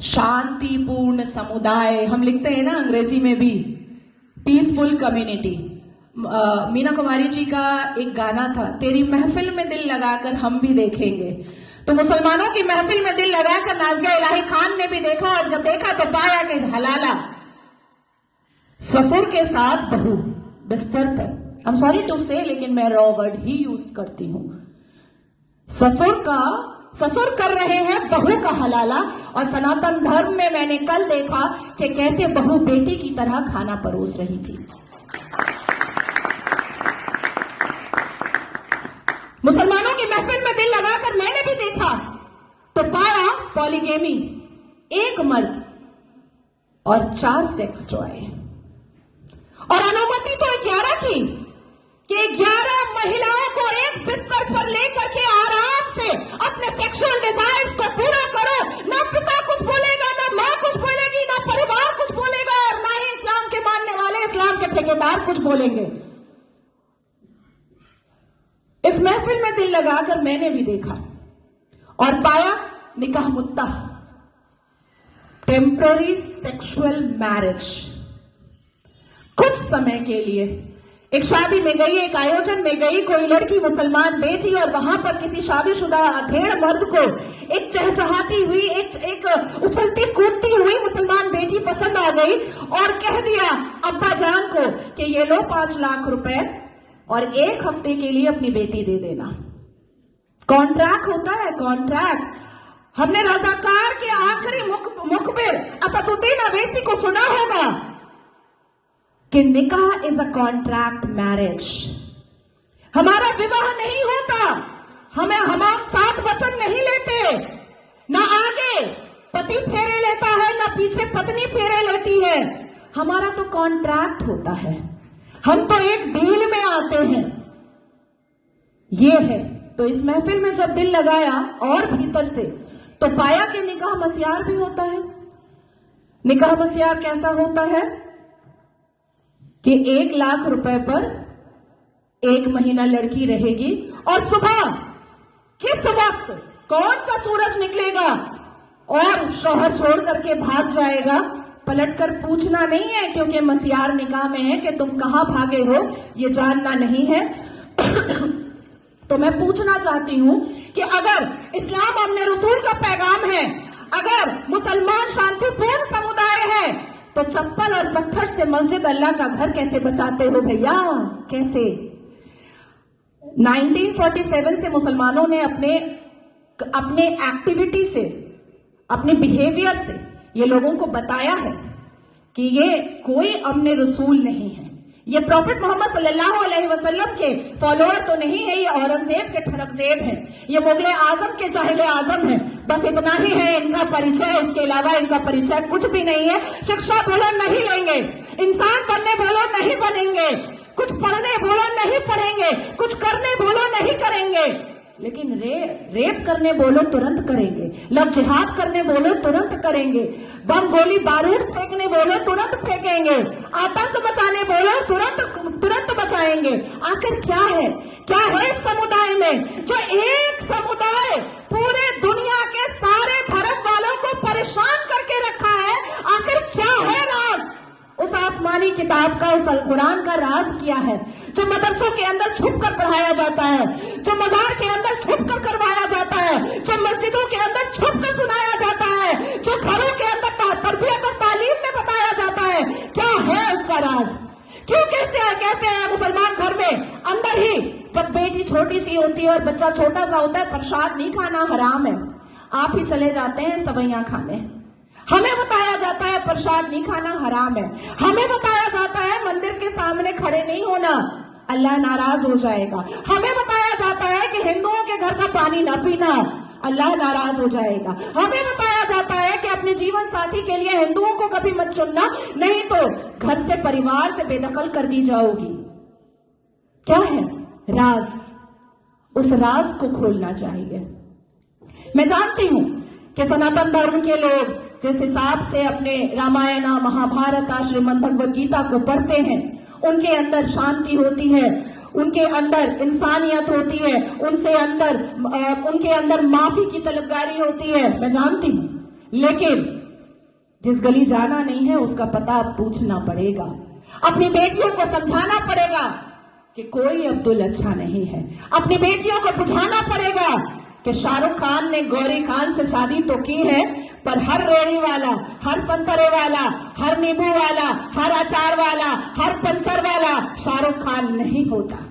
शांतिपूर्ण समुदाय, हम लिखते हैं ना अंग्रेजी में भी, पीसफुल कम्युनिटी। मीना कुमारी जी का एक गाना था, तेरी महफिल में दिल लगाकर हम भी देखेंगे। तो मुसलमानों की महफिल में दिल लगाकर नाज़िया इलाही खान ने भी देखा, और जब देखा तो पाया कि हलाला ससुर के साथ बहू बिस्तर पर, आई एम सॉरी टू से, लेकिन मैं रॉ वर्ड ही यूज करती हूं। ससुर कर रहे हैं बहू का हलाला। और सनातन धर्म में मैंने कल देखा कि कैसे बहू बेटी की तरह खाना परोस रही थी। मुसलमानों की महफिल में दिल लगाकर मैंने भी देखा तो पाया पॉलीगेमी, एक मर्द और 4 सेक्स टॉय। और अनुमति तो 11 की कि 11 महिलाओं को एक बिस्तर पर लेकर के आराम से अपने सेक्सुअल डिजायर्स को पूरा करो। ना पिता कुछ बोलेगा, ना मां कुछ बोलेगी, ना परिवार कुछ बोलेगा, और ना ही इस्लाम के मानने वाले, इस्लाम के ठेकेदार कुछ बोलेंगे। इस महफिल में दिल लगाकर मैंने भी देखा और पाया निकाह मुत्ता, टेम्पररी सेक्सुअल मैरिज। कुछ समय के लिए एक शादी में गई, एक आयोजन में गई कोई लड़की मुसलमान बेटी, और वहां पर किसी शादीशुदा अधेड़ मर्द को एक चहचहाती हुई, एक उछलती कूदती हुई मुसलमान बेटी पसंद आ गई और कह दिया अब्बा जान को कि ये लो 5 लाख रुपए और 1 हफ्ते के लिए अपनी बेटी दे देना। कॉन्ट्रैक्ट होता है, कॉन्ट्रैक्ट। हमने रज़ाकार के आखिरी मुखबिर असदुद्दीन अवैसी को सुना होगा कि निकाह इज अ कॉन्ट्रैक्ट मैरिज। हमारा विवाह नहीं होता, हम साथ वचन नहीं लेते, ना आगे पति फेरे लेता है, ना पीछे पत्नी फेरे लेती है। हमारा तो कॉन्ट्रैक्ट होता है, हम तो एक डील में आते हैं। ये है। तो इस महफिल में जब दिल लगाया और भीतर से, तो पाया कि निकाह मस्यार भी होता है। निकाह मस्यार कैसा होता है कि 1 लाख रुपए पर 1 महीना लड़की रहेगी, और सुबह किस वक्त कौन सा सूरज निकलेगा और शौहर छोड़ करके भाग जाएगा, पलटकर पूछना नहीं है, क्योंकि मस्यार निकाह में है कि तुम कहां भागे हो ये जानना नहीं है। तो मैं पूछना चाहती हूं कि अगर इस्लाम हमने रसूल का पैगाम है, अगर मुसलमान शांतिपूर्ण समुदाय है, तो चप्पल और पत्थर से मस्जिद अल्लाह का घर कैसे बचाते हो भैया? कैसे? 1947 से मुसलमानों ने अपने एक्टिविटी से, अपने बिहेवियर से ये लोगों को बताया है कि ये कोई अमने रसूल नहीं है, ये प्रॉफिट मोहम्मद सल्लल्लाहु अलैहि वसल्लम के फॉलोअर तो नहीं है, ये औरंगजेब के ठरकजेब हैं, ये मुगले आजम के जाहिले आजम हैं। बस इतना ही है इनका परिचय, इसके अलावा इनका परिचय कुछ भी नहीं है। शिक्षा बोलो नहीं लेंगे, इंसान बनने बोलो नहीं बनेंगे, कुछ पढ़ने बोलो नहीं पढ़ेंगे, कुछ करने बोलो नहीं करेंगे, लेकिन रेप करने बोलो तुरंत करेंगे, लव जिहाद करने बोलो तुरंत करेंगे, बम गोली बारूद फेंकने बोलो तुरंत फेंकेंगे, आतंक मचाने बोलो तुरंत बचाएंगे। आखिर क्या है इस समुदाय में जो एक समुदाय पूरे दुनिया के सारे धर्म वालों को परेशान करके रखा है? आखिर क्या है राज? उस आसमानी किताब का, उस अल कुरान का राज क्या है जो मदरसों के अंदर छुप कर पढ़ाया जाता है, जो मजार के अंदर छुप कर करवाया जाता है, जो मस्जिदों के अंदर छुप कर सुनाया जाता है, जो घरों के अंदर तरबियत और तालीम में बताया जाता है? क्या है उसका राज? क्यों कहते हैं मुसलमान घर में अंदर ही जब बेटी छोटी सी होती है और बच्चा छोटा सा होता है, प्रसाद नहीं खाना हराम है, आप ही चले जाते हैं सवैयां खाने। हमें बताया जाता है प्रसाद नहीं खाना हराम है, हमें बताया जाता है मंदिर के सामने खड़े नहीं होना, अल्लाह नाराज हो जाएगा। हमें बताया जाता है कि हिंदुओं के घर का पानी ना पीना, अल्लाह नाराज हो जाएगा। हमें बताया जाता है कि अपने जीवन साथी के लिए हिंदुओं को कभी मत चुनना, नहीं तो घर से, परिवार से बेदखल कर दी जाओगी। क्या है राज? उस राज को खोलना चाहिए। मैं जानती हूं कि सनातन धर्म के लोग जिस हिसाब से अपने रामायण, महाभारत, श्रीमद् भगवद गीता को पढ़ते हैं, उनके अंदर शांति होती है, उनके अंदर इंसानियत होती है, उनके अंदर माफी की तलबगारी होती है, मैं जानती हूं। लेकिन जिस गली जाना नहीं है उसका पता अब पूछना पड़ेगा। अपनी बेटियों को समझाना पड़ेगा कि कोई अब्दुल अच्छा नहीं है। अपनी बेटियों को बुझाना पड़ेगा कि शाहरुख खान ने गौरी खान से शादी तो की है, पर हर रेड़ी वाला, हर संतरे वाला, हर नींबू वाला, हर अचार वाला, हर पंचर वाला शाहरुख खान नहीं होता।